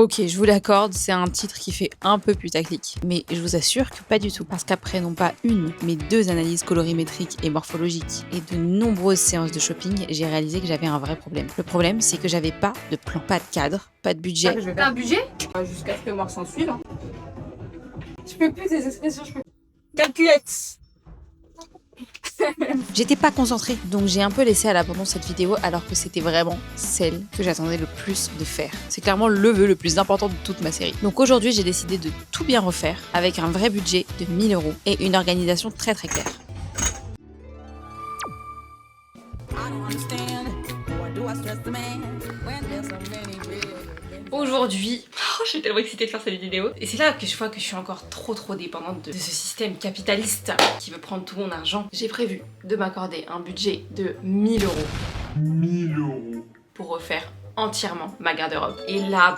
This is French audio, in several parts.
Ok, je vous l'accorde, c'est un titre qui fait un peu putaclic, mais je vous assure que pas du tout, parce qu'après non pas une, mais 2 analyses colorimétriques et morphologiques et de nombreuses séances de shopping, j'ai réalisé que j'avais un vrai problème. Le problème, c'est que j'avais pas de plan, pas de cadre, pas de budget. T'as un budget jusqu'à ce que moi s'en suive. Je peux plus des expressions, je peux. Calculette. J'étais pas concentrée, donc j'ai un peu laissé à l'abandon cette vidéo alors que c'était vraiment celle que j'attendais le plus de faire. C'est clairement le vœu le plus important de toute ma série. Donc aujourd'hui j'ai décidé de tout bien refaire avec un vrai budget de 1000 € et une organisation très claire. Aujourd'hui, je suis tellement excitée de faire cette vidéo. Et c'est là que je vois que je suis encore trop dépendante de ce système capitaliste qui veut prendre tout mon argent. J'ai prévu de m'accorder un budget de 1000 €. 1000 € Pour refaire entièrement ma garde-robe. Et là,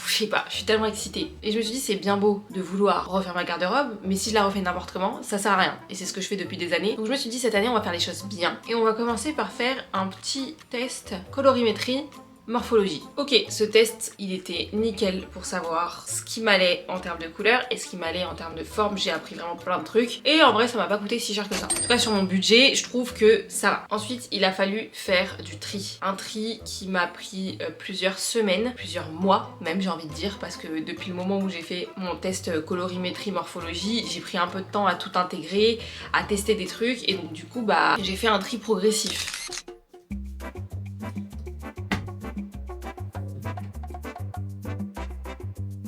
je sais pas, je suis tellement excitée. Et je me suis dit, c'est bien beau de vouloir refaire ma garde-robe, mais si je la refais n'importe comment, ça sert à rien. Et c'est ce que je fais depuis des années. Donc je me suis dit, cette année, on va faire les choses bien. Et on va commencer par faire un petit test colorimétrie morphologie. Ok, ce test, il était nickel pour savoir ce qui m'allait en termes de couleur et ce qui m'allait en termes de forme. J'ai appris vraiment plein de trucs. Et en vrai, ça m'a pas coûté si cher que ça. En tout cas, sur mon budget, je trouve que ça va. Ensuite, il a fallu faire du tri. Un tri qui m'a pris plusieurs semaines, plusieurs mois même, j'ai envie de dire, parce que depuis le moment où j'ai fait mon test colorimétrie morphologie, j'ai pris un peu de temps à tout intégrer, à tester des trucs. Et donc du coup, j'ai fait un tri progressif.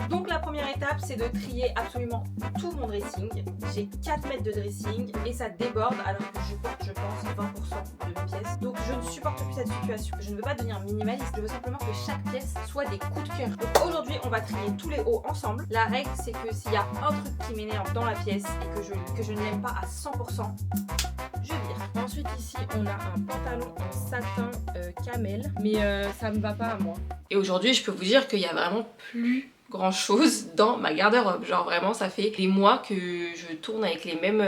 Donc la première étape, c'est de trier absolument tout mon dressing. J'ai 4 mètres de dressing et ça déborde alors que je porte, je pense, 20% de mes pièces. Donc je ne supporte plus cette situation. Je ne veux pas devenir minimaliste, je veux simplement que chaque pièce soit des coups de cœur. Donc aujourd'hui, on va trier tous les hauts ensemble. La règle, c'est que s'il y a un truc qui m'énerve dans la pièce et que je ne l'aime pas à 100%, je vire. Ensuite ici, on a un pantalon en satin camel, mais ça me va pas à moi. Et aujourd'hui, je peux vous dire qu'il y a vraiment plus grand chose dans ma garde-robe. Genre vraiment, ça fait des mois que je tourne avec les mêmes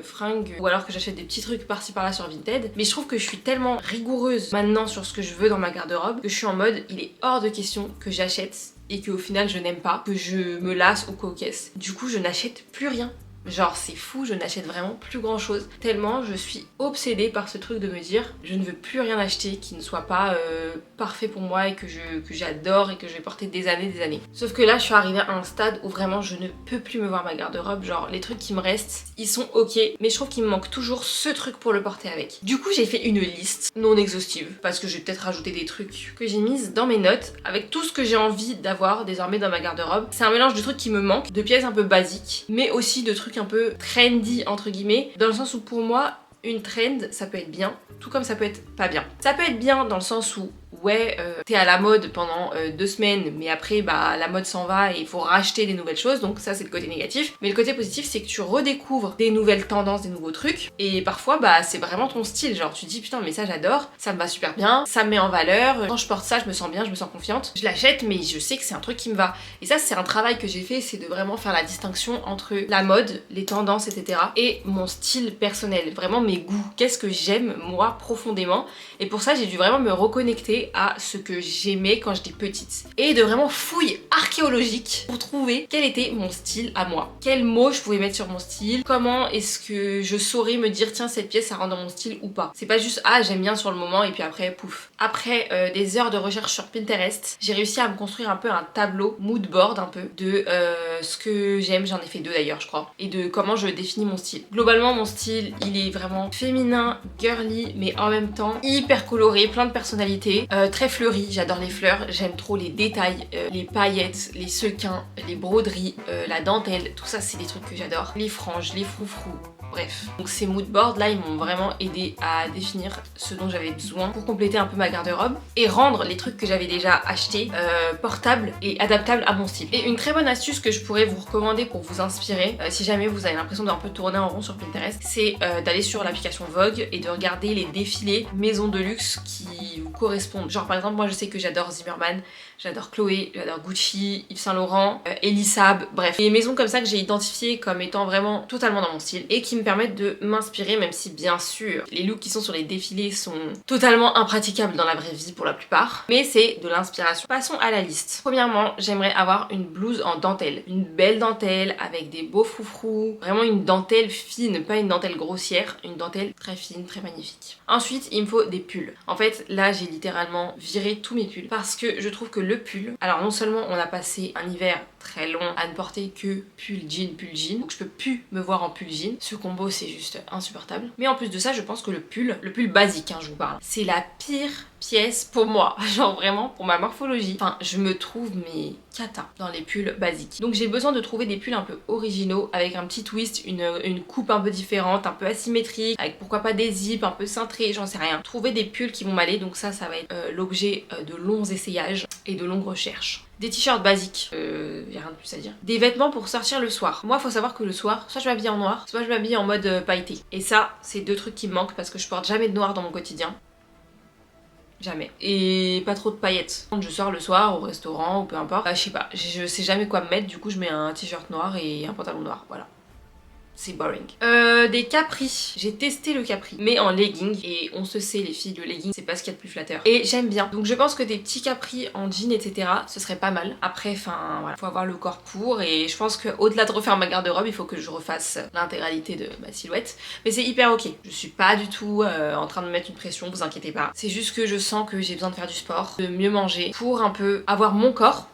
fringues ou alors que j'achète des petits trucs par-ci par-là sur Vinted. Mais je trouve que je suis tellement rigoureuse maintenant sur ce que je veux dans ma garde-robe que je suis en mode, il est hors de question que j'achète et qu'au final je n'aime pas, que je me lasse ou qu'aux caisses. Du coup, je n'achète plus rien. Genre c'est fou, je n'achète vraiment plus grand chose tellement je suis obsédée par ce truc de me dire je ne veux plus rien acheter qui ne soit pas parfait pour moi et que j'adore et que je vais porter des années. Sauf que là je suis arrivée à un stade où vraiment je ne peux plus me voir ma garde-robe, genre les trucs qui me restent ils sont ok mais je trouve qu'il me manque toujours ce truc pour le porter avec. Du coup j'ai fait une liste non exhaustive parce que je vais peut-être rajouter des trucs que j'ai mises dans mes notes avec tout ce que j'ai envie d'avoir désormais dans ma garde-robe. C'est un mélange de trucs qui me manquent, de pièces un peu basiques mais aussi de trucs un peu trendy entre guillemets, dans le sens où pour moi une trend ça peut être bien tout comme ça peut être pas bien. Ça peut être bien dans le sens où ouais t'es à la mode pendant 2 semaines mais après la mode s'en va et il faut racheter des nouvelles choses, donc ça c'est le côté négatif. Mais le côté positif c'est que tu redécouvres des nouvelles tendances, des nouveaux trucs et parfois c'est vraiment ton style, genre tu te dis putain mais ça j'adore, ça me va super bien, ça me met en valeur, quand je porte ça je me sens bien, je me sens confiante, je l'achète mais je sais que c'est un truc qui me va. Et ça c'est un travail que j'ai fait, c'est de vraiment faire la distinction entre la mode, les tendances etc. et mon style personnel, vraiment mes goûts, qu'est-ce que j'aime moi profondément. Et pour ça j'ai dû vraiment me reconnecter à ce que j'aimais quand j'étais petite et de vraiment fouille archéologique pour trouver quel était mon style à moi, quels mots je pouvais mettre sur mon style, comment est-ce que je saurais me dire tiens cette pièce ça rentre dans mon style ou pas. C'est pas juste ah j'aime bien sur le moment et puis après pouf. Après des heures de recherche sur Pinterest, j'ai réussi à me construire un peu un tableau mood board un peu de ce que j'aime, j'en ai fait 2 d'ailleurs je crois, et de comment je définis mon style. Globalement mon style il est vraiment féminin, girly mais en même temps hyper coloré, plein de personnalité. Très fleuri, j'adore les fleurs, j'aime trop les détails, les paillettes, les sequins, les broderies, la dentelle, tout ça c'est des trucs que j'adore. Les franges, les froufrous, bref. Donc ces moodboards là ils m'ont vraiment aidé à définir ce dont j'avais besoin pour compléter un peu ma garde-robe et rendre les trucs que j'avais déjà achetés portables et adaptables à mon style. Et une très bonne astuce que je pourrais vous recommander pour vous inspirer si jamais vous avez l'impression d'un peu tourner en rond sur Pinterest, c'est d'aller sur l'application Vogue et de regarder les défilés maisons de luxe qui vous correspondent. Genre par exemple moi je sais que j'adore Zimmermann, J'adore Chloé, j'adore Gucci, Yves Saint Laurent, Elisab, bref. Des maisons comme ça que j'ai identifiées comme étant vraiment totalement dans mon style et qui me permettent de m'inspirer, même si bien sûr les looks qui sont sur les défilés sont totalement impraticables dans la vraie vie pour la plupart, mais c'est de l'inspiration. Passons à la liste. Premièrement, j'aimerais avoir une blouse en dentelle, une belle dentelle avec des beaux froufrous, vraiment une dentelle fine, pas une dentelle grossière, une dentelle très fine, très magnifique. Ensuite, il me faut des pulls. En fait, là, j'ai littéralement viré tous mes pulls parce que je trouve que le pull, alors non seulement on a passé un hiver très long à ne porter que pull jean, donc je peux plus me voir en pull jean. Ce combo, c'est juste insupportable. Mais en plus de ça, je pense que le pull basique, hein, je vous parle, c'est la pire pièce pour moi, genre vraiment pour ma morphologie. Enfin, je me trouve mais cata dans les pulls basiques. Donc j'ai besoin de trouver des pulls un peu originaux avec un petit twist, une coupe un peu différente, un peu asymétrique, avec pourquoi pas des zips un peu cintrés, j'en sais rien. Trouver des pulls qui vont m'aller, donc ça va être l'objet de longs essayages et de longues recherches. Des t-shirts basiques, y a rien de plus à dire. Des vêtements pour sortir le soir. Moi, faut savoir que le soir, soit je m'habille en noir, soit je m'habille en mode pailleté. Et ça, c'est deux trucs qui me manquent parce que je porte jamais de noir dans mon quotidien. Jamais. Et pas trop de paillettes. Quand je sors le soir au restaurant ou peu importe, je sais pas, je sais jamais quoi me mettre, du coup je mets un t-shirt noir et un pantalon noir, voilà. C'est boring. Des capris. J'ai testé le capri, mais en legging. Et on se sait, les filles, le legging, c'est pas ce qu'il y a de plus flatteur. Et j'aime bien. Donc je pense que des petits capris en jean, etc., ce serait pas mal. Après, enfin, voilà. Faut avoir le corps pour. Et je pense qu'au-delà de refaire ma garde-robe, il faut que je refasse l'intégralité de ma silhouette. Mais c'est hyper ok. Je suis pas du tout en train de me mettre une pression, vous inquiétez pas. C'est juste que je sens que j'ai besoin de faire du sport, de mieux manger, pour un peu avoir mon corps.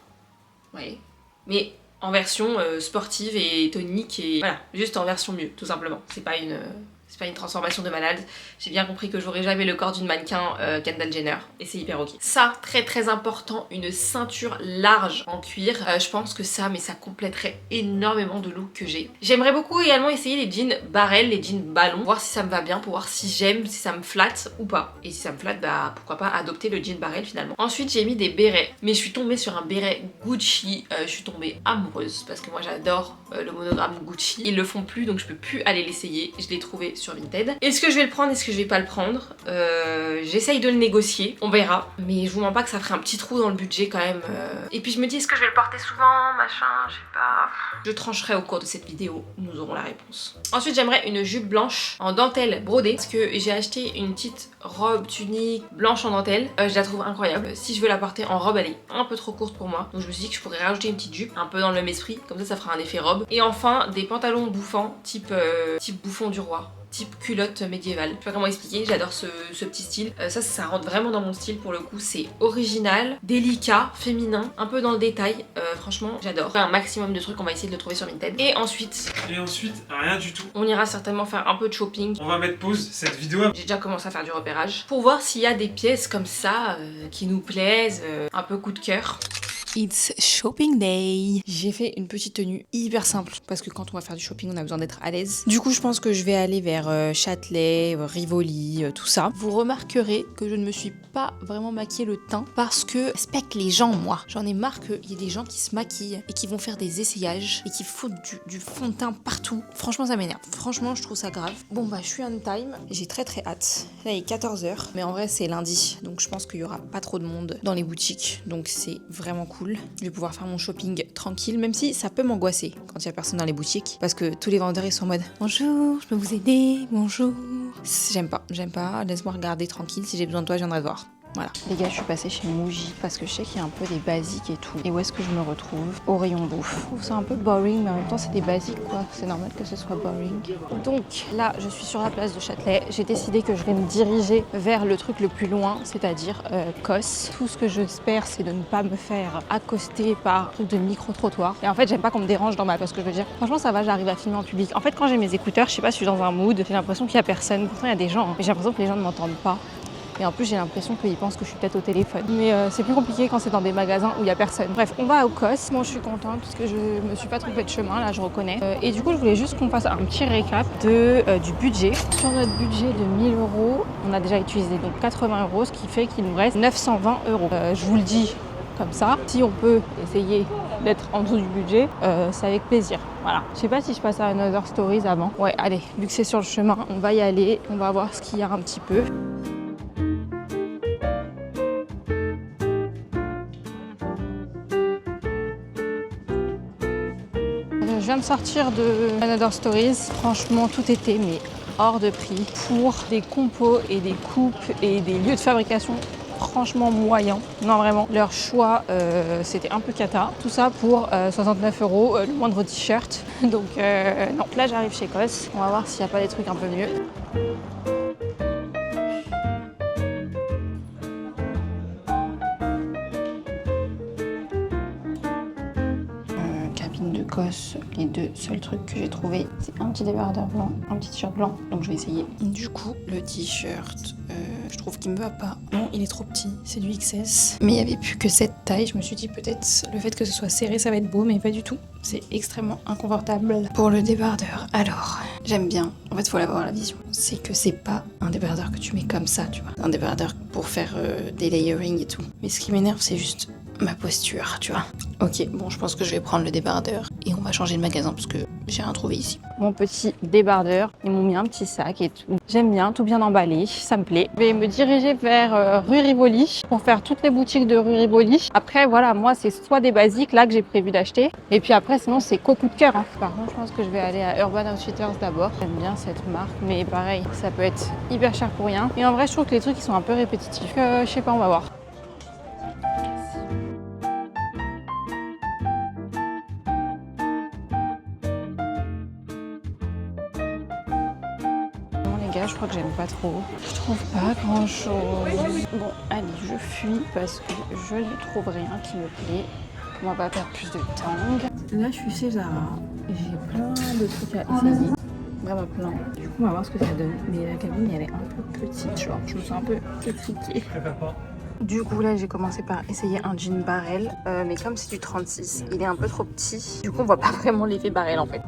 Oui. Mais en version sportive et tonique et voilà, juste en version mieux, tout simplement. C'est pas une transformation de malade. J'ai bien compris que j'aurais jamais le corps d'une mannequin Kendall Jenner et c'est hyper ok. Ça, très très important, une ceinture large en cuir. Je pense que ça, mais ça complèterait énormément de looks que j'ai. J'aimerais beaucoup également essayer les jeans barrel, les jeans ballon, voir si ça me va bien, pour voir si j'aime, si ça me flatte ou pas. Et si ça me flatte, bah pourquoi pas adopter le jean barrel finalement. Ensuite, j'ai mis des bérets, mais je suis tombée sur un béret Gucci. Je suis tombée amoureuse parce que moi j'adore le monogramme Gucci. Ils le font plus, donc je peux plus aller l'essayer. Je l'ai trouvé sur Vinted. Est-ce que je vais le prendre, est-ce que je vais pas le prendre? J'essaye de le négocier, on verra. Mais je vous mens pas que ça ferait un petit trou dans le budget quand même. Et puis je me dis, est-ce que je vais le porter souvent, machin, je sais pas. Je trancherai au cours de cette vidéo, nous aurons la réponse. Ensuite, j'aimerais une jupe blanche en dentelle brodée, parce que j'ai acheté une petite robe tunique blanche en dentelle. Je la trouve incroyable. Si je veux la porter en robe, elle est un peu trop courte pour moi. Donc je me suis dit que je pourrais rajouter une petite jupe, un peu dans le même esprit, comme ça fera un effet robe. Et enfin, des pantalons bouffants, type bouffon du roi. Type culotte médiévale. Je sais pas comment expliquer, j'adore ce petit style. Ça rentre vraiment dans mon style pour le coup. C'est original, délicat, féminin, un peu dans le détail. Franchement, j'adore. Un maximum de trucs, on va essayer de le trouver sur Vinted. Et ensuite, rien du tout. On ira certainement faire un peu de shopping. On va mettre pause cette vidéo. J'ai déjà commencé à faire du repérage pour voir s'il y a des pièces comme ça qui nous plaisent, un peu coup de cœur. It's shopping day. J'ai fait une petite tenue hyper simple parce que quand on va faire du shopping, on a besoin d'être à l'aise. Du coup, je pense que je vais aller vers Châtelet, Rivoli, tout ça. Vous remarquerez que je ne me suis pas vraiment maquillée le teint parce que je respecte les gens, moi. J'en ai marre qu'il y ait des gens qui se maquillent et qui vont faire des essayages et qui foutent du fond de teint partout. Franchement, ça m'énerve. Franchement, je trouve ça grave. Bon, bah, je suis on time. J'ai très très hâte. Là, il est 14h. Mais en vrai, c'est lundi. Donc, je pense qu'il y aura pas trop de monde dans les boutiques. Donc, c'est vraiment cool. Je vais pouvoir faire mon shopping tranquille, même si ça peut m'angoisser quand il y a personne dans les boutiques, parce que tous les vendeurs ils sont en mode bonjour, je peux vous aider, bonjour. J'aime pas, laisse-moi regarder tranquille, si j'ai besoin de toi je viendrai te voir. Voilà. Les gars, je suis passée chez Muji parce que je sais qu'il y a un peu des basiques et tout. Et où est-ce que je me retrouve? Au rayon bouffe. Je trouve ça un peu boring, mais en même temps, c'est des basiques, quoi. C'est normal que ce soit boring. Donc là, je suis sur la place de Châtelet. J'ai décidé que je vais me diriger vers le truc le plus loin, c'est-à-dire Cos. Tout ce que j'espère, c'est de ne pas me faire accoster par truc de micro-trottoir. Et en fait, j'aime pas qu'on me dérange dans ma place, que je veux dire. Franchement, ça va, j'arrive à filmer en public. En fait, quand j'ai mes écouteurs, je sais pas, je suis dans un mood. J'ai l'impression qu'il y a personne. Pourtant, il y a des gens, hein. Mais j'ai l'impression que les gens ne m'entendent pas. Et en plus, j'ai l'impression qu'ils pensent que je suis peut-être au téléphone. Mais c'est plus compliqué quand c'est dans des magasins où il n'y a personne. Bref, on va au COS. Moi, je suis contente parce que je me suis pas trompée de chemin, là, je reconnais. Et du coup, je voulais juste qu'on fasse un petit récap du budget. Sur notre budget de 1000 €, on a déjà utilisé donc 80 €, ce qui fait qu'il nous reste 920 €. Je vous le dis comme ça. Si on peut essayer d'être en dessous du budget, c'est avec plaisir. Voilà. Je sais pas si je passe à Another Stories avant. Ouais, allez, vu que c'est sur le chemin, on va y aller. On va voir ce qu'il y a un petit peu. Je viens de sortir de Another Stories. Franchement, tout était mais hors de prix pour des compos et des coupes et des lieux de fabrication. Franchement moyen, non vraiment, leur choix c'était un peu cata, tout ça pour 69 €, le moindre t-shirt, donc non, là j'arrive chez COS, on va voir s'il n'y a pas des trucs un peu mieux. Cabine de COS, les deux seuls trucs que j'ai trouvé, c'est un petit débardeur blanc, un petit t-shirt blanc, donc je vais essayer. Du coup, le t-shirt, je trouve qu'il me va pas. Non, il est trop petit, c'est du XS. Mais il n'y avait plus que cette taille, je me suis dit peut-être le fait que ce soit serré, ça va être beau, mais pas du tout. C'est extrêmement inconfortable. Pour le débardeur, alors, j'aime bien. En fait, faut l'avoir la vision. C'est que c'est pas un débardeur que tu mets comme ça, tu vois. Un débardeur pour faire des layering et tout. Mais ce qui m'énerve, c'est juste ma posture, tu vois. Ok, bon, je pense que je vais prendre le débardeur et on va changer de magasin parce que j'ai rien trouvé ici. Mon petit débardeur, ils m'ont mis un petit sac et tout. J'aime bien, tout bien emballé, ça me plaît. Je vais me diriger vers rue Rivoli pour faire toutes les boutiques de rue Rivoli. Après, voilà, moi, c'est soit des basiques là que j'ai prévu d'acheter. Et puis après, sinon, c'est qu'au coup de cœur. Hein. Par contre, je pense que je vais aller à Urban Outfitters d'abord. J'aime bien cette marque, mais pareil, ça peut être hyper cher pour rien. Et en vrai, je trouve que les trucs, ils sont un peu répétitifs. Je sais pas, on va voir. Je crois que j'aime pas trop. Je trouve pas grand chose. Bon, allez, je fuis parce que je ne trouve rien qui me plaît. On va pas perdre plus de temps. Là, je suis chez Zara. J'ai plein de trucs à essayer. Vraiment plein. Du coup, on va voir ce que ça donne. Mais la cabine, elle est un peu petite. Genre, je me sens un peu étriquée. Du coup, là, j'ai commencé par essayer un jean barrel, mais comme c'est du 36, il est un peu trop petit. Du coup, on voit pas vraiment l'effet barrel en fait.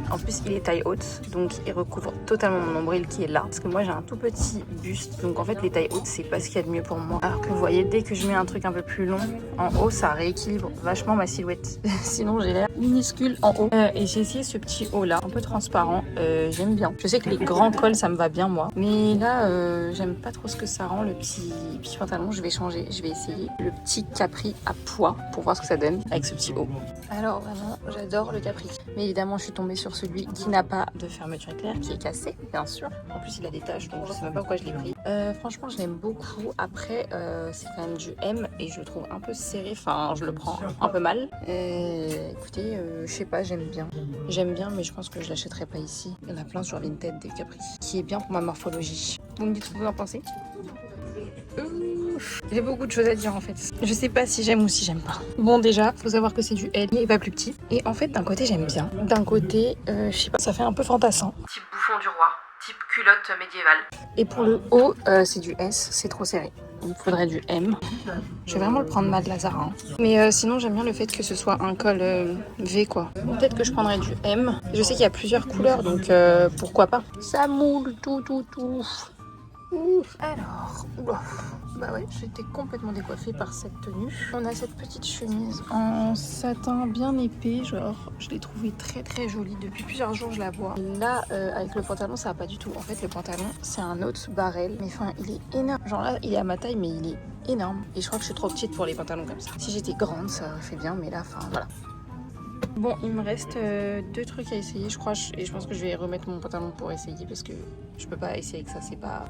En plus, il est taille haute, donc il recouvre totalement mon nombril qui est là. Parce que moi, j'ai un tout petit buste, donc en fait, les tailles hautes, c'est pas ce qu'il y a de mieux pour moi. Alors que vous voyez, dès que je mets un truc un peu plus long en haut, ça rééquilibre vachement ma silhouette. Sinon, j'ai l'air minuscule en haut. Et j'ai essayé ce petit haut là, un peu transparent. J'aime bien. Je sais que les grands cols, ça me va bien moi, mais là, j'aime pas trop ce que ça rend le petit pantalon. Je vais changer. Je vais essayer le petit capri à pois pour voir ce que ça donne avec ce petit haut. Alors vraiment, j'adore le capri. Mais évidemment, je suis tombée sur celui qui n'a pas de fermeture éclair, qui est cassé, bien sûr. En plus, il a des taches, donc je sais même pas pourquoi je l'ai pris. Franchement, je l'aime beaucoup. Après, c'est quand même du M et je le trouve un peu serré. Enfin, je le prends un peu mal. Écoutez, je sais pas, j'aime bien. J'aime bien, mais je pense que je l'achèterai pas ici. Il y en a plein sur Vinted des capris, qui est bien pour ma morphologie. Vous me dites ce que vous en pensez? J'ai beaucoup de choses à dire en fait. Je sais pas si j'aime ou si j'aime pas. Bon, déjà, faut savoir que c'est du L et pas plus petit. Et en fait, d'un côté, j'aime bien. D'un côté, je sais pas, ça fait un peu fantassin. Type bouffon du roi, type culotte médiévale. Et pour le haut, c'est du S, c'est trop serré. Il me faudrait du M. Je vais vraiment le prendre mal de Zara. Hein. Mais sinon, j'aime bien le fait que ce soit un col V quoi. Peut-être que je prendrais du M. Je sais qu'il y a plusieurs couleurs, donc pourquoi pas. Ça moule tout. Alors, bah ouais, j'étais complètement décoiffée par cette tenue. On a cette petite chemise en satin bien épais, genre je l'ai trouvée très jolie. Depuis plusieurs jours je la vois. Et là, avec le pantalon, ça va pas du tout. En fait, le pantalon, c'est un autre barrel, mais enfin, il est énorme. Genre là, il est à ma taille, mais il est énorme. Et je crois que je suis trop petite pour les pantalons comme ça. Si j'étais grande, ça aurait fait bien, mais là, enfin, voilà. Bon, il me reste deux trucs à essayer, je crois, et je pense que je vais remettre mon pantalon pour essayer parce que je peux pas essayer avec ça,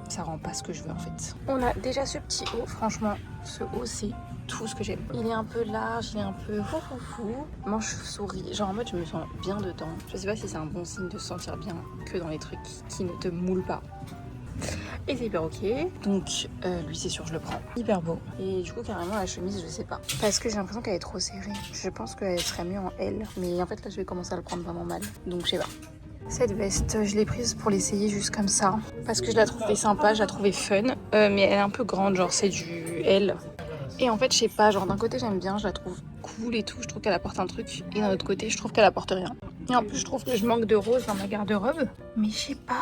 ça rend pas ce que je veux en fait. On a déjà ce petit haut, franchement, ce haut c'est tout ce que j'aime. Il est un peu large, il est un peu fou, manche souris, genre en mode je me sens bien dedans. Je sais pas si c'est un bon signe de se sentir bien que dans les trucs qui ne te moulent pas. Et c'est hyper ok. Donc lui c'est sûr je le prends. Hyper beau. Et du coup carrément la chemise je sais pas. Parce que j'ai l'impression qu'elle est trop serrée. Je pense qu'elle serait mieux en L. Mais en fait là je vais commencer à le prendre vraiment mal. Donc je sais pas. Cette veste je l'ai prise pour l'essayer juste comme ça. Parce que je la trouvais sympa, je la trouvais fun. Mais elle est un peu grande, genre c'est du L. Et en fait je sais pas, genre d'un côté j'aime bien, je la trouve cool et tout. Je trouve qu'elle apporte un truc. Et d'un autre côté je trouve qu'elle apporte rien. Et en plus je trouve que je manque de rose dans ma garde-robe. Mais je sais pas.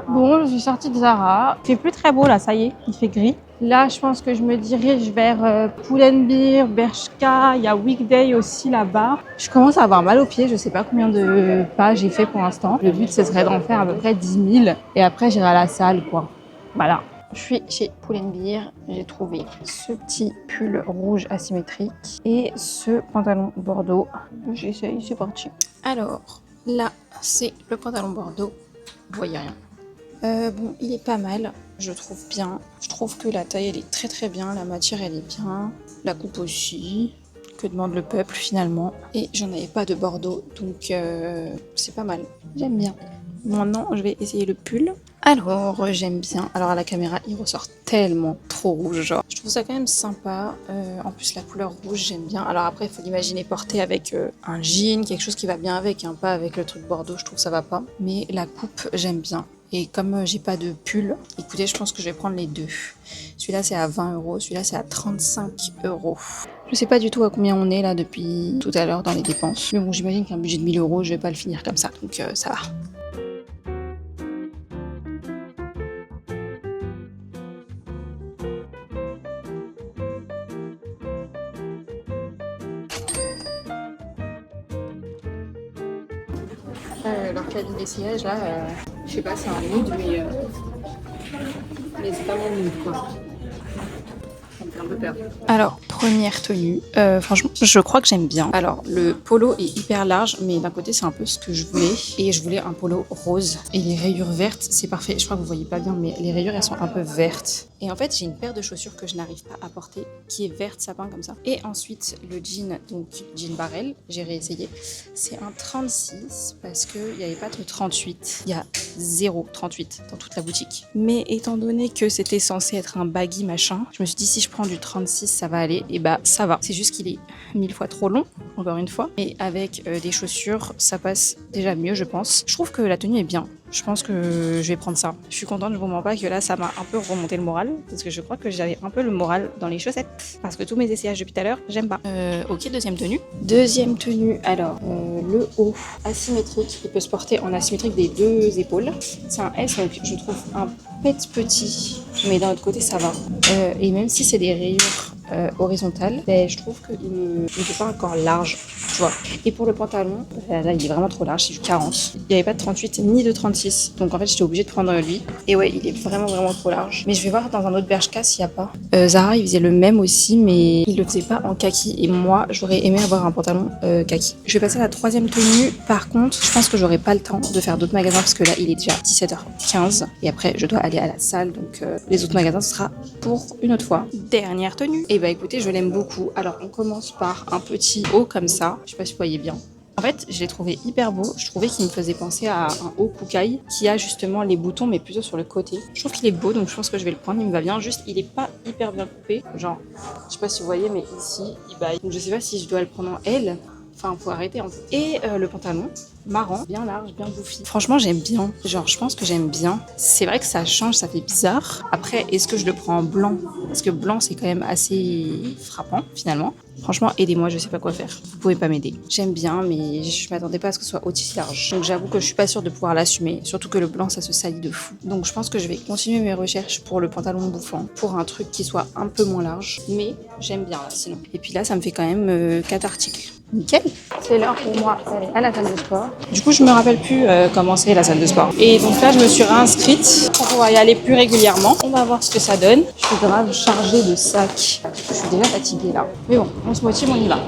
Bon, je suis sortie de Zara. Il fait plus très beau là, ça y est, il fait gris. Là, je pense que je me dirige vers Pull&Bear, Bershka. Il y a Weekday aussi là-bas. Je commence à avoir mal aux pieds. Je sais pas combien de pas j'ai fait pour l'instant. Le but, ce serait d'en faire à peu près 10 000. Et après, j'irai à la salle, quoi. Voilà. je suis chez Pull&Bear. J'ai trouvé ce petit pull rouge asymétrique et ce pantalon bordeaux. J'essaye, c'est parti. Alors, là, c'est le pantalon bordeaux. Vous voyez rien. Bon, il est pas mal, je trouve bien. Je trouve que la taille, elle est très très bien. La matière, elle est bien. La coupe aussi. Que demande le peuple finalement. Et j'en avais pas de bordeaux, donc c'est pas mal. J'aime bien. Maintenant, je vais essayer le pull. Alors, j'aime bien. Alors, à la caméra, il ressort tellement trop rouge. Genre. Je trouve ça quand même sympa. En plus, la couleur rouge, j'aime bien. Alors après, il faut l'imaginer porté avec un jean, quelque chose qui va bien avec, hein, pas avec le truc bordeaux, je trouve que ça va pas. Mais la coupe, j'aime bien. Et comme j'ai pas de pull, écoutez, je pense que je vais prendre les deux. Celui-là, c'est à 20 €, celui-là, c'est à 35 €. Je sais pas du tout à combien on est là depuis tout à l'heure dans les dépenses. Mais bon, j'imagine qu'un budget de 1000 €, je vais pas le finir comme ça. Donc ça va. Leur cabine d'essayage là, je sais pas, c'est un nude, mais c'est pas mon nude quoi. Ça me fait un peu peur. Alors, première tenue, franchement, je crois que j'aime bien. Alors, le polo est hyper large, mais d'un côté, c'est un peu ce que je voulais. Et je voulais un polo rose. Et les rayures vertes, c'est parfait. Je crois que vous voyez pas bien, mais les rayures, elles sont un peu vertes. Et en fait, j'ai une paire de chaussures que je n'arrive pas à porter, qui est verte sapin comme ça. Et ensuite, le jean, donc jean barrel, j'ai réessayé. C'est un 36 parce qu'il n'y avait pas de 38. Il y a 0 38 dans toute la boutique. Mais étant donné que c'était censé être un baggy machin, je me suis dit si je prends du 36, ça va aller. Et bah, ça va. C'est juste qu'il est 1000 fois trop long, encore une fois. Et avec des chaussures, ça passe déjà mieux, je pense. Je trouve que la tenue est bien. Je pense que je vais prendre ça. Je suis contente, je vous mens pas que là, ça m'a un peu remonté le moral. Parce que je crois que j'avais un peu le moral dans les chaussettes. Parce que tous mes essayages depuis tout à l'heure, j'aime pas. Ok, deuxième tenue. Deuxième tenue, alors, le haut asymétrique. Il peut se porter en asymétrique des deux épaules. C'est un S, donc je trouve un pet petit. Mais d'un autre côté, ça va. Et même si c'est des rayures horizontale, je trouve qu'il ne fait pas encore large, tu vois. Et pour le pantalon, là il est vraiment trop large, c'est du 40. Il n'y avait pas de 38 ni de 36, donc en fait j'étais obligée de prendre lui. Et ouais, il est vraiment trop large. Mais je vais voir dans un autre Bershka s'il n'y a pas. Zara, il faisait le même aussi, mais il le faisait pas en kaki. Et moi, j'aurais aimé avoir un pantalon kaki. Je vais passer à la troisième tenue. Par contre, je pense que j'aurai pas le temps de faire d'autres magasins parce que là, il est déjà 17h15. Et après, je dois aller à la salle, donc les autres magasins, ce sera pour une autre fois. Dernière tenue. Et bah écoutez, je l'aime beaucoup. Alors on commence par un petit haut comme ça. Je sais pas si vous voyez bien. En fait, je l'ai trouvé hyper beau. Je trouvais qu'il me faisait penser à un haut Kukai qui a justement les boutons mais plutôt sur le côté. Je trouve qu'il est beau donc je pense que je vais le prendre. Il me va bien. Juste, il est pas hyper bien coupé. Genre, je sais pas si vous voyez mais ici, il baille. Donc je sais pas si je dois le prendre en L. Enfin, faut arrêter en fait. Et le pantalon, marrant, bien large, bien bouffi. Franchement, j'aime bien. Genre, je pense que j'aime bien. C'est vrai que ça change, ça fait bizarre. Après, est-ce que je le prends en blanc? Parce que blanc, c'est quand même assez frappant, finalement. Franchement, aidez-moi, je sais pas quoi faire. Vous pouvez pas m'aider. J'aime bien, mais je m'attendais pas à ce que ce soit aussi large. Donc j'avoue que je suis pas sûre de pouvoir l'assumer. Surtout que le blanc, ça se salit de fou. Donc je pense que je vais continuer mes recherches pour le pantalon bouffant. Pour un truc qui soit un peu moins large. Mais j'aime bien là, sinon. Et puis là, ça me fait quand même 4 articles. Nickel. C'est l'heure pour moi d'aller à la salle de sport. Du coup, je me rappelle plus comment c'est la salle de sport. Et donc là, je me suis réinscrite pour pouvoir y aller plus régulièrement. On va voir ce que ça donne. Je suis grave chargée de sacs. Je suis déjà fatiguée là. Mais bon, on se motive, on y va.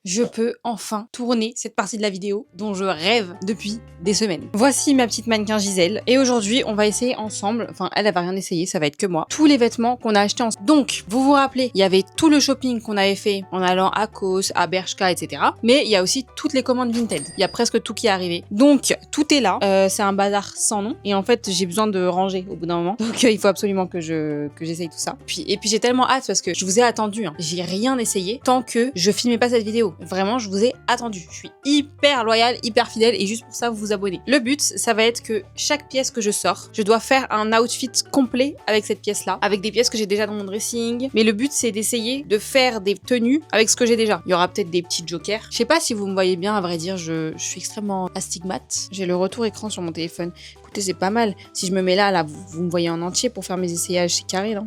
Je peux enfin tourner cette partie de la vidéo dont je rêve depuis des semaines. Voici ma petite mannequin Gisèle. Et aujourd'hui, on va essayer ensemble, enfin elle va rien essayer, ça va être que moi, tous les vêtements qu'on a achetés ensemble. Donc, vous vous rappelez, il y avait tout le shopping qu'on avait fait en allant à Cos, à Bershka, etc. Mais il y a aussi toutes les commandes Vinted. Il y a presque tout qui est arrivé. Donc, tout est là. C'est un bazar sans nom. Et en fait, j'ai besoin de ranger au bout d'un moment. Donc, il faut absolument que j'essaye tout ça. Et puis, j'ai tellement hâte parce que je vous ai attendu. Hein. J'ai rien essayé tant que je filmais pas cette vidéo. Vraiment, je vous ai attendu. Je suis hyper loyale, hyper fidèle et juste pour ça, vous vous abonnez. Le but, ça va être que chaque pièce que je sors, je dois faire un outfit complet avec cette pièce-là, avec des pièces que j'ai déjà dans mon dressing. Mais le but, c'est d'essayer de faire des tenues avec ce que j'ai déjà. Il y aura peut-être des petits jokers. Je sais pas si vous me voyez bien, à vrai dire, je suis extrêmement astigmate. J'ai le retour écran sur mon téléphone. Écoutez, c'est pas mal. Si je me mets là, vous me voyez en entier pour faire mes essayages, c'est carré, non ?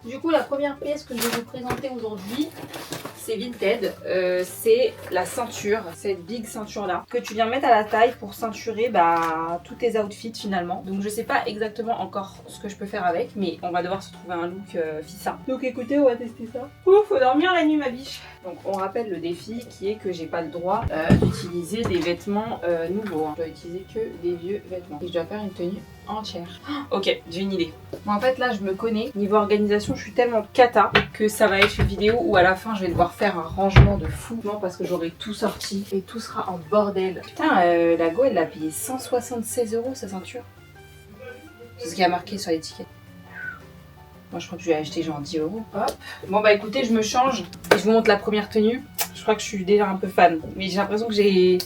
Du coup, la première pièce que je vais vous présenter aujourd'hui, c'est Vinted, c'est la ceinture, cette big ceinture là, que tu viens mettre à la taille pour ceinturer tous tes outfits finalement. Donc je sais pas exactement encore ce que je peux faire avec, mais on va devoir se trouver un look fissa. Donc écoutez, on va tester ça. Ouh, faut dormir la nuit ma biche. Donc on rappelle le défi qui est que j'ai pas le droit d'utiliser des vêtements nouveaux. Je dois utiliser que des vieux vêtements. Et je dois faire une tenue entière. Ok, j'ai une idée. Bon, en fait là je me connais. Niveau organisation je suis tellement cata que ça va être une vidéo où à la fin je vais devoir faire un rangement de fou. Non, parce que j'aurai tout sorti et tout sera en bordel. Putain, la go elle l'a payé 176 € sa ceinture. C'est ce qui a marqué sur l'étiquette. Moi je crois que je vais acheter genre 10 €. Hop. Bon bah écoutez, je me change et je vous montre la première tenue. Je crois que je suis déjà un peu fan. Mais j'ai l'impression que j'ai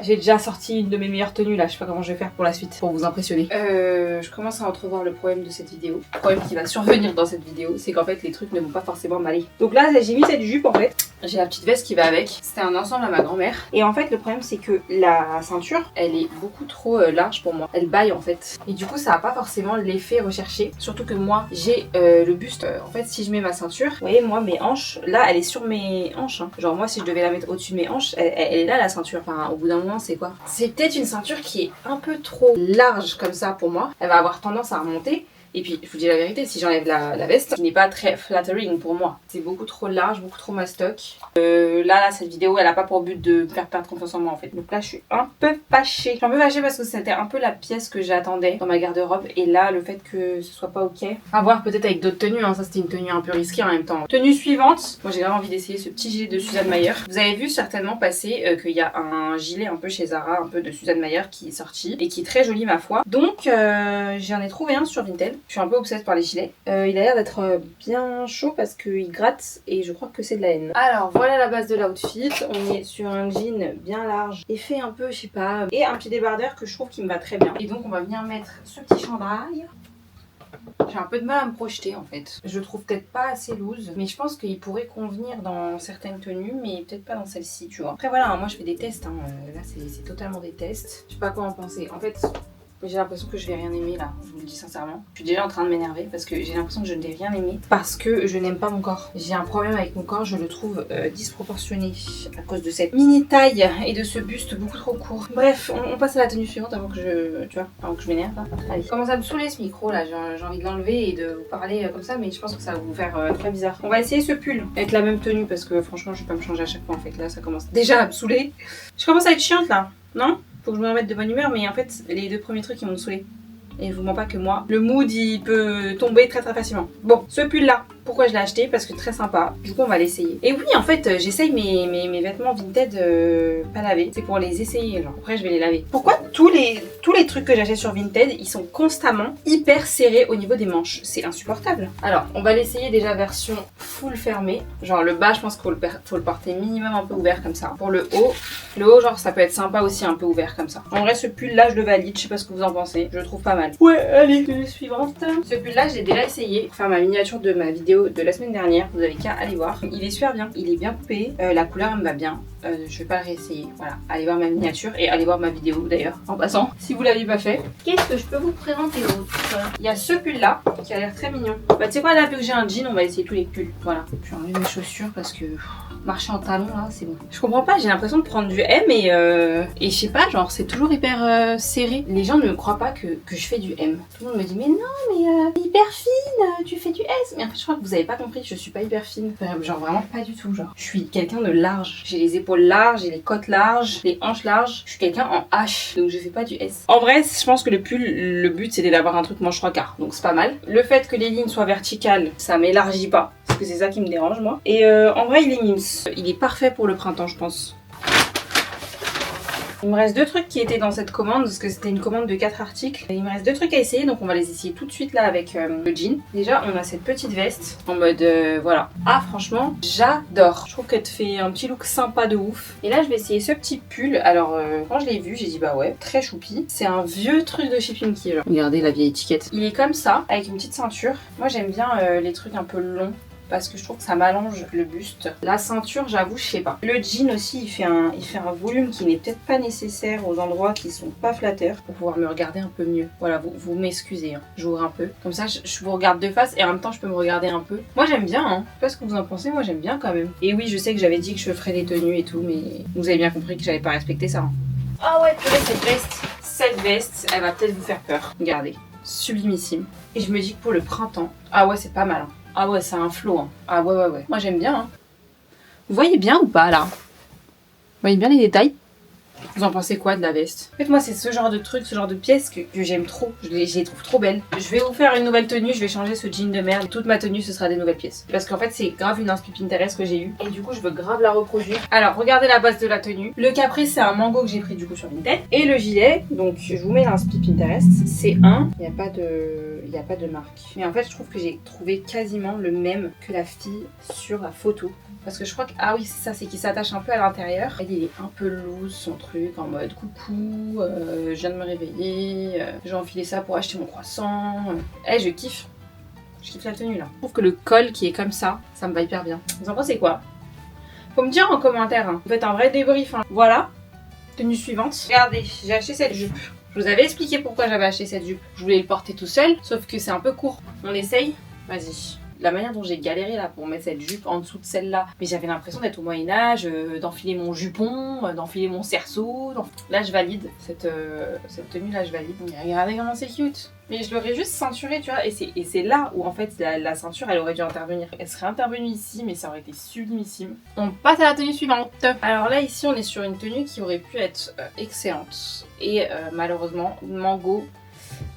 déjà sorti une de mes meilleures tenues là. Je sais pas comment je vais faire pour la suite pour vous impressionner. Je commence à entrevoir le problème de cette vidéo. Le problème qui va survenir dans cette vidéo, c'est qu'en fait les trucs ne vont pas forcément m'aller. Donc là j'ai mis cette jupe en fait. J'ai la petite veste qui va avec. C'était un ensemble à ma grand-mère. Et en fait le problème c'est que la ceinture elle est beaucoup trop large pour moi. Elle baille en fait. Et du coup ça n'a pas forcément l'effet recherché. Surtout que moi j'ai le buste. En fait si je mets ma ceinture, vous voyez moi mes hanches, là elle est sur mes hanches. Hein. Genre moi si je devais la mettre au-dessus de mes hanches, elle est là la ceinture. Enfin au bout d'un moment c'est quoi? C'est peut-être une ceinture qui est un peu trop large comme ça pour moi. Elle va avoir tendance à remonter. Et puis, je vous dis la vérité, si j'enlève la veste, qui n'est pas très flattering pour moi. C'est beaucoup trop large, beaucoup trop mastoc. Là, cette vidéo, elle a pas pour but de me faire perdre confiance en moi en fait. Donc là, je suis un peu fâchée. Je suis un peu fâchée parce que c'était un peu la pièce que j'attendais dans ma garde-robe. Et là, le fait que ce soit pas ok. À voir peut-être avec d'autres tenues, hein. Ça c'était une tenue un peu risquée en même temps. Tenue suivante. Moi, j'ai vraiment envie d'essayer ce petit gilet de Suzanne Mayer. Vous avez vu certainement passer qu'il y a un gilet un peu chez Zara, un peu de Suzanne Mayer qui est sorti. Et qui est très joli ma foi. Donc, j'en ai trouvé un sur Vinted. Je suis un peu obsède par les gilets. Il a l'air d'être bien chaud parce qu'il gratte et je crois que c'est de la laine. Alors voilà la base de l'outfit. On est sur un jean bien large, effet un peu, je sais pas, et un petit débardeur que je trouve qui me va très bien. Et donc on va venir mettre ce petit chandail. J'ai un peu de mal à me projeter en fait. Je le trouve peut-être pas assez loose, mais je pense qu'il pourrait convenir dans certaines tenues, mais peut-être pas dans celle-ci, tu vois. Après voilà, hein, moi je fais des tests, hein. Là c'est totalement des tests. Je sais pas quoi en penser. En fait, j'ai l'impression que je vais rien aimer là, je vous le dis sincèrement. Je suis déjà en train de m'énerver parce que j'ai l'impression que je ne vais rien aimer parce que je n'aime pas mon corps. J'ai un problème avec mon corps, je le trouve disproportionné à cause de cette mini taille et de ce buste beaucoup trop court. Bref, on passe à la tenue suivante avant que je m'énerve. Allez, je commence à me saouler ce micro là, j'ai envie de l'enlever et de vous parler comme ça, mais je pense que ça va vous faire très bizarre. On va essayer ce pull avec la même tenue parce que franchement je vais pas me changer à chaque fois en fait. Là ça commence déjà à me saouler. Je commence à être chiante là, non ? Faut que je me remette de bonne humeur, mais en fait les deux premiers trucs ils m'ont saoulé. Et je vous mens pas que moi, le mood il peut tomber très très facilement. Bon, ce pull là, pourquoi je l'ai acheté? Parce que très sympa, du coup on va l'essayer. Et oui en fait j'essaye mes vêtements Vinted pas lavés, c'est pour les essayer genre, après je vais les laver. Pourquoi tous les trucs que j'achète sur Vinted ils sont constamment hyper serrés au niveau des manches? C'est insupportable. Alors on va l'essayer déjà version full fermée, genre le bas je pense qu'il faut le porter minimum un peu ouvert comme ça. Pour le haut genre ça peut être sympa aussi un peu ouvert comme ça. En vrai ce pull là je le valide, je sais pas ce que vous en pensez, je le trouve pas mal. Ouais allez, tenue suivante. Ce pull là je l'ai déjà essayé pour faire ma miniature de ma vidéo de la semaine dernière, vous avez qu'à aller voir. Il est super bien, il est bien coupé, la couleur elle me va bien. Je vais pas le réessayer, voilà. Allez voir ma miniature et allez voir ma vidéo d'ailleurs, en passant, si vous l'aviez pas fait. Qu'est-ce que je peux vous présenter d'autre? Il y a ce pull là, qui a l'air très mignon. Bah tu sais quoi, là vu que j'ai un jean, on va essayer tous les pulls. Voilà, je vais enlever mes chaussures parce que marcher en talons là, c'est bon. Je comprends pas, j'ai l'impression de prendre du M et je sais pas, genre c'est toujours hyper serré. Les gens ne me croient pas que je fais du M. Tout le monde me dit mais non mais hyper fine, tu fais du S. Mais en fait je crois que vous avez pas compris, je suis pas hyper fine. Genre vraiment pas du tout, genre. Je suis quelqu'un de large. J'ai les épaules larges, j'ai les côtes larges, les hanches larges. Je suis quelqu'un en H, donc je fais pas du S. En vrai, je pense que le pull, le but c'était d'avoir un truc manche 3/4, donc c'est pas mal. Le fait que les lignes soient verticales, ça m'élargit pas, parce que c'est ça qui me dérange moi. Et en vrai, il est mimes. Il est parfait pour le printemps, je pense. Il me reste deux trucs qui étaient dans cette commande parce que c'était une commande de 4 articles. Il me reste deux trucs à essayer donc on va les essayer tout de suite là avec le jean. Déjà on a cette petite veste en mode voilà. Ah franchement j'adore. Je trouve qu'elle te fait un petit look sympa de ouf. Et là je vais essayer ce petit pull. Alors quand je l'ai vu j'ai dit bah ouais très choupi. C'est un vieux truc de chez Pimkie genre. Regardez la vieille étiquette. Il est comme ça avec une petite ceinture. Moi j'aime bien les trucs un peu longs. parce que je trouve que ça m'allonge le buste. La ceinture, j'avoue, je sais pas. Le jean aussi, il fait un volume qui n'est peut-être pas nécessaire aux endroits qui sont pas flatteurs pour pouvoir me regarder un peu mieux. Voilà, vous m'excusez, hein. J'ouvre un peu. Comme ça, je vous regarde de face et en même temps, je peux me regarder un peu. Moi, j'aime bien, hein. Je sais pas ce que vous en pensez, moi, j'aime bien quand même. Et oui, je sais que j'avais dit que je ferais des tenues et tout, mais vous avez bien compris que j'avais pas respecté ça. Hein. Ah ouais, purée, cette veste, elle va peut-être vous faire peur. Regardez, sublimissime. Et je me dis que pour le printemps, ah ouais, c'est pas mal. Hein. Ah ouais, c'est un flow. Hein. Ah ouais. Moi, j'aime bien. Hein. Vous voyez bien ou pas, là? Vous voyez bien les détails? Vous en pensez quoi de la veste? En fait, moi, c'est ce genre de truc, ce genre de pièces que j'aime trop. Je les trouve trop belles. Je vais vous faire une nouvelle tenue. Je vais changer ce jean de merde. Toute ma tenue, ce sera des nouvelles pièces. Parce qu'en fait, c'est grave une inspi Pinterest que j'ai eue. Et du coup, je veux grave la reproduire. Alors, regardez la base de la tenue. Le caprice, c'est un mango que j'ai pris du coup sur Vinted. Et le gilet, donc je vous mets l'inspi Pinterest. C'est un. Il n'y a pas de marque. Mais en fait, je trouve que j'ai trouvé quasiment le même que la fille sur la photo. Parce que je crois que, ah oui, c'est ça, c'est qu'il s'attache un peu à l'intérieur. Il est un peu loose son truc, en mode coucou, je viens de me réveiller, j'ai enfilé ça pour acheter mon croissant. Je kiffe. Je kiffe la tenue là. Je trouve que le col qui est comme ça me va hyper bien. Vous en pensez quoi? Faut me dire en commentaire, hein. Vous faites un vrai débrief. Hein. Voilà, tenue suivante. Regardez, j'ai acheté cette jupe. Je vous avais expliqué pourquoi j'avais acheté cette jupe. Je voulais le porter tout seul, sauf que c'est un peu court. On essaye? Vas-y. La manière dont j'ai galéré là pour mettre cette jupe en dessous de celle-là, mais j'avais l'impression d'être au Moyen-Âge, d'enfiler mon jupon, d'enfiler mon cerceau. Là, je valide cette tenue là, je valide. Regardez comment c'est cute. Mais je l'aurais juste ceinturé, tu vois, et c'est là où en fait la ceinture elle aurait dû intervenir. Elle serait intervenue ici, mais ça aurait été sublimissime. On passe à la tenue suivante. Alors là, ici, on est sur une tenue qui aurait pu être excellente. Et malheureusement, Mango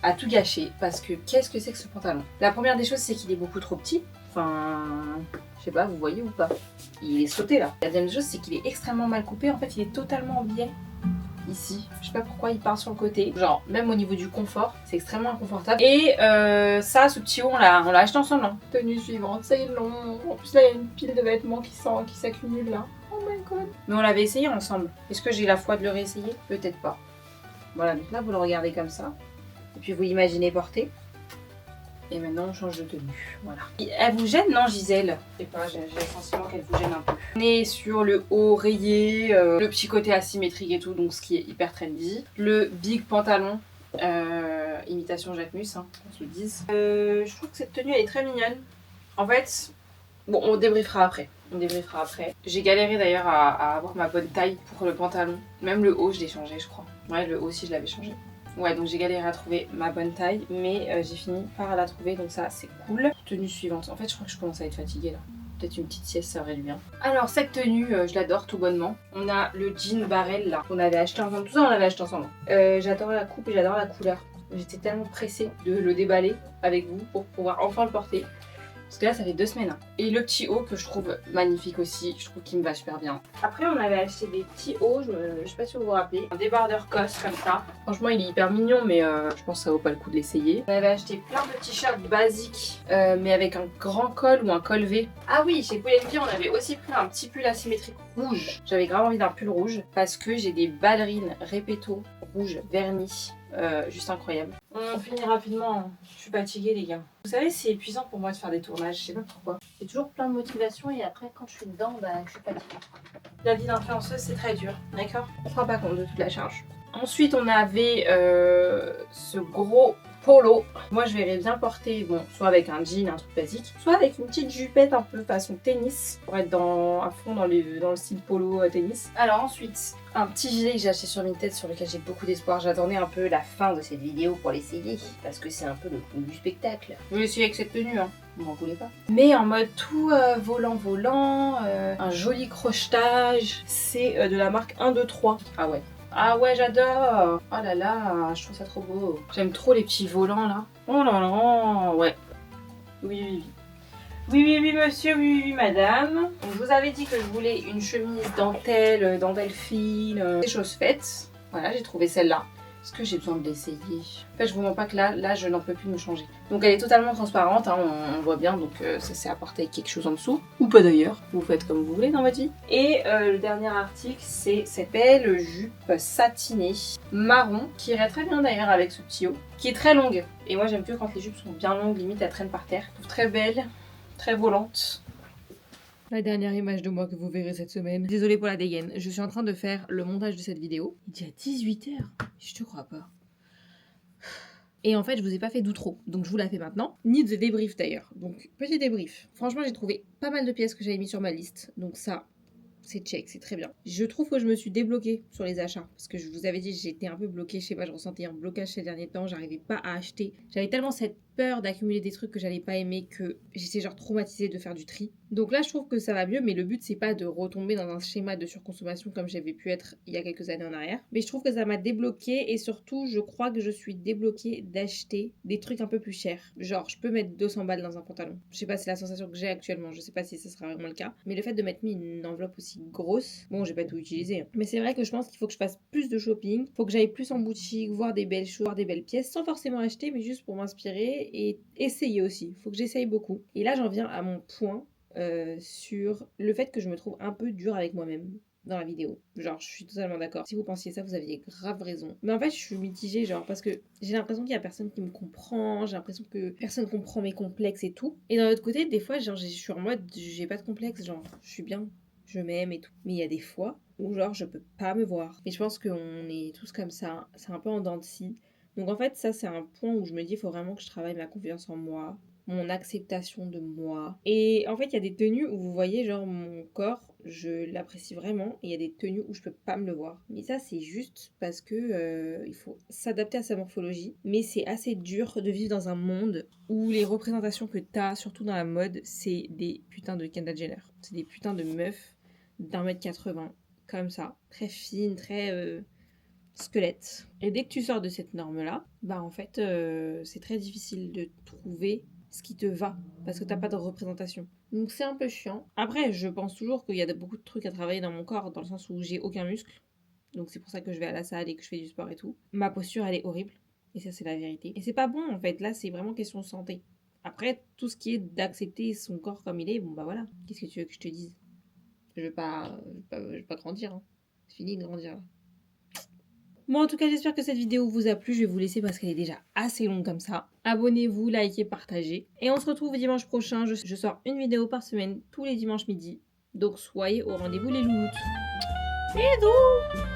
a tout gâché parce que qu'est-ce que c'est que ce pantalon? La première des choses, c'est qu'il est beaucoup trop petit. Enfin, je sais pas, vous voyez ou pas? Il est sauté là. La deuxième chose, c'est qu'il est extrêmement mal coupé. En fait, il est totalement en biais. Ici, je sais pas pourquoi il part sur le côté. Genre, même au niveau du confort, c'est extrêmement inconfortable. Et ça, ce petit haut, on l'a acheté ensemble. Hein. Tenue suivante, c'est long. En plus, là, il y a une pile de vêtements qui s'accumule là. Oh my god. Mais on l'avait essayé ensemble. Est-ce que j'ai la foi de le réessayer? Peut-être pas. Voilà, donc là, vous le regardez comme ça. Et puis, vous l'imaginez porter. Et maintenant, on change de tenue. Voilà. Elle vous gêne, non, Gisèle? Je sais pas, j'ai le sentiment qu'elle vous gêne un peu. On est sur le haut rayé, le petit côté asymétrique et tout, donc ce qui est hyper trendy. Le big pantalon, imitation Jacquemus, hein, qu'on se le dise. Je trouve que cette tenue, elle est très mignonne. En fait, bon, on débriefera après. J'ai galéré d'ailleurs à avoir ma bonne taille pour le pantalon. Même le haut, je l'ai changé, je crois. Ouais, le haut aussi, je l'avais changé. Ouais, donc j'ai galéré à trouver ma bonne taille, mais j'ai fini par la trouver, donc ça c'est cool. Tenue suivante. En fait, je crois que je commence à être fatiguée là. Peut-être une petite sieste, ça aurait du bien. Alors, cette tenue, je l'adore tout bonnement. On a le jean barrel là, qu'on avait acheté ensemble. Tout ça, on l'avait acheté ensemble. J'adore la coupe et j'adore la couleur. J'étais tellement pressée de le déballer avec vous pour pouvoir enfin le porter. Parce que là, ça fait 2 semaines. Hein. Et le petit haut que je trouve magnifique aussi, je trouve qu'il me va super bien. Après, on avait acheté des petits hauts, je sais pas si vous vous rappelez. Un débardeur COS comme ça. Franchement, il est hyper mignon, mais je pense que ça vaut pas le coup de l'essayer. On avait acheté plein de t-shirts basiques, mais avec un grand col ou un col V. Ah oui, chez Pull&Bear, on avait aussi pris un petit pull asymétrique rouge. J'avais grave envie d'un pull rouge parce que j'ai des ballerines Repetto rouge vernis. Juste incroyable. On finit rapidement, je suis fatiguée les gars. Vous savez, c'est épuisant pour moi de faire des tournages, je sais pas pourquoi. J'ai toujours plein de motivation et après quand je suis dedans, je suis fatiguée. La vie d'influenceuse c'est très dur, d'accord? On se rend pas compte de toute la charge. Ensuite on avait ce gros polo. Moi je verrais bien porter, bon, soit avec un jean, un truc basique, soit avec une petite jupette un peu façon tennis, pour être à fond dans le style polo tennis. Alors ensuite, un petit gilet que j'ai acheté sur Vinted sur lequel j'ai beaucoup d'espoir. J'attendais un peu la fin de cette vidéo pour l'essayer, parce que c'est un peu le coup du spectacle. Je vais l'essayer avec cette tenue, hein. Vous m'en voulez pas. Mais en mode tout volant, un joli crochetage. C'est de la marque 1, 2, 3. Ah ouais. Ah ouais, j'adore. Oh là là, je trouve ça trop beau. J'aime trop les petits volants là. Oh là là, ouais. Oui. Oui, monsieur, oui, madame. Donc, je vous avais dit que je voulais une chemise dentelle fine, des choses faites. Voilà, j'ai trouvé celle-là. Est-ce que j'ai besoin de l'essayer? En fait, je vous mens pas que là, je n'en peux plus me changer. Donc, elle est totalement transparente, hein, on voit bien, donc ça s'est apporté avec quelque chose en dessous. Ou pas d'ailleurs, vous faites comme vous voulez dans votre vie. Et le dernier article, c'est cette belle jupe satinée marron, qui irait très bien d'ailleurs avec ce petit haut, qui est très longue. Et moi, j'aime que quand les jupes sont bien longues, limite elles traînent par terre. Je trouve très belle. très volante. La dernière image de moi que vous verrez cette semaine. Désolée pour la dégaine, je suis en train de faire le montage de cette vidéo. Il est déjà 18h. Je te crois pas. Et en fait, je vous ai pas fait d'outro, donc je vous la fais maintenant. Ni de débrief d'ailleurs. Donc, petit débrief. Franchement, j'ai trouvé pas mal de pièces que j'avais mis sur ma liste. Donc ça, c'est check, c'est très bien. Je trouve que je me suis débloquée sur les achats. Parce que je vous avais dit, j'étais un peu bloquée. Je sais pas, je ressentais un blocage ces derniers temps. J'arrivais pas à acheter. J'avais tellement cette peur d'accumuler des trucs que j'allais pas aimer que j'étais genre traumatisée de faire du tri. Donc là, je trouve que ça va mieux, mais le but, c'est pas de retomber dans un schéma de surconsommation comme j'avais pu être il y a quelques années en arrière. Mais je trouve que ça m'a débloquée et surtout, je crois que je suis débloquée d'acheter des trucs un peu plus chers. Genre, je peux mettre 200 balles dans un pantalon. Je sais pas, c'est la sensation que j'ai actuellement. Je sais pas si ce sera vraiment le cas. Mais le fait de m'être mis une enveloppe aussi grosse, bon, j'ai pas tout utilisé, hein. Mais c'est vrai que je pense qu'il faut que je fasse plus de shopping. Faut que j'aille plus en boutique, voir des belles choses, voir des belles pièces, sans forcément acheter, mais juste pour m'inspirer et essayer aussi. Faut que j'essaye beaucoup. Et là, j'en viens à mon point sur le fait que je me trouve un peu dure avec moi-même dans la vidéo. Genre, je suis totalement d'accord. Si vous pensiez ça, vous aviez grave raison. Mais en fait, je suis mitigée, genre, parce que j'ai l'impression qu'il y a personne qui me comprend, j'ai l'impression que personne comprend mes complexes et tout. Et d'un autre côté, des fois, genre, je suis en mode, j'ai pas de complexe, genre, je suis bien, je m'aime et tout. Mais il y a des fois où, genre, je peux pas me voir. Et je pense qu'on est tous comme ça, c'est un peu en dents de scie. Donc en fait, ça, c'est un point où je me dis, il faut vraiment que je travaille ma confiance en moi, mon acceptation de moi. Et en fait, il y a des tenues où vous voyez, genre, mon corps, je l'apprécie vraiment. Et il y a des tenues où je peux pas me le voir. Mais ça, c'est juste parce que il faut s'adapter à sa morphologie. Mais c'est assez dur de vivre dans un monde où les représentations que t'as, surtout dans la mode, c'est des putains de Kendall Jenner. C'est des putains de meufs d'1m80, comme ça. Très fines, très... squelette. Et dès que tu sors de cette norme-là, bah en fait, c'est très difficile de trouver ce qui te va, parce que t'as pas de représentation. Donc c'est un peu chiant. Après, je pense toujours qu'il y a beaucoup de trucs à travailler dans mon corps, dans le sens où j'ai aucun muscle. Donc c'est pour ça que je vais à la salle et que je fais du sport et tout. Ma posture, elle est horrible. Et ça, c'est la vérité. Et c'est pas bon, en fait. Là, c'est vraiment question de santé. Après, tout ce qui est d'accepter son corps comme il est, bon bah voilà. Qu'est-ce que tu veux que je te dise? Je vais pas grandir, hein. C'est fini de grandir, là. Bon, en tout cas, j'espère que cette vidéo vous a plu. Je vais vous laisser parce qu'elle est déjà assez longue comme ça. Abonnez-vous, likez, partagez. Et on se retrouve dimanche prochain. Je sors une vidéo par semaine tous les dimanches midi. Donc soyez au rendez-vous les louloutes. Bisous!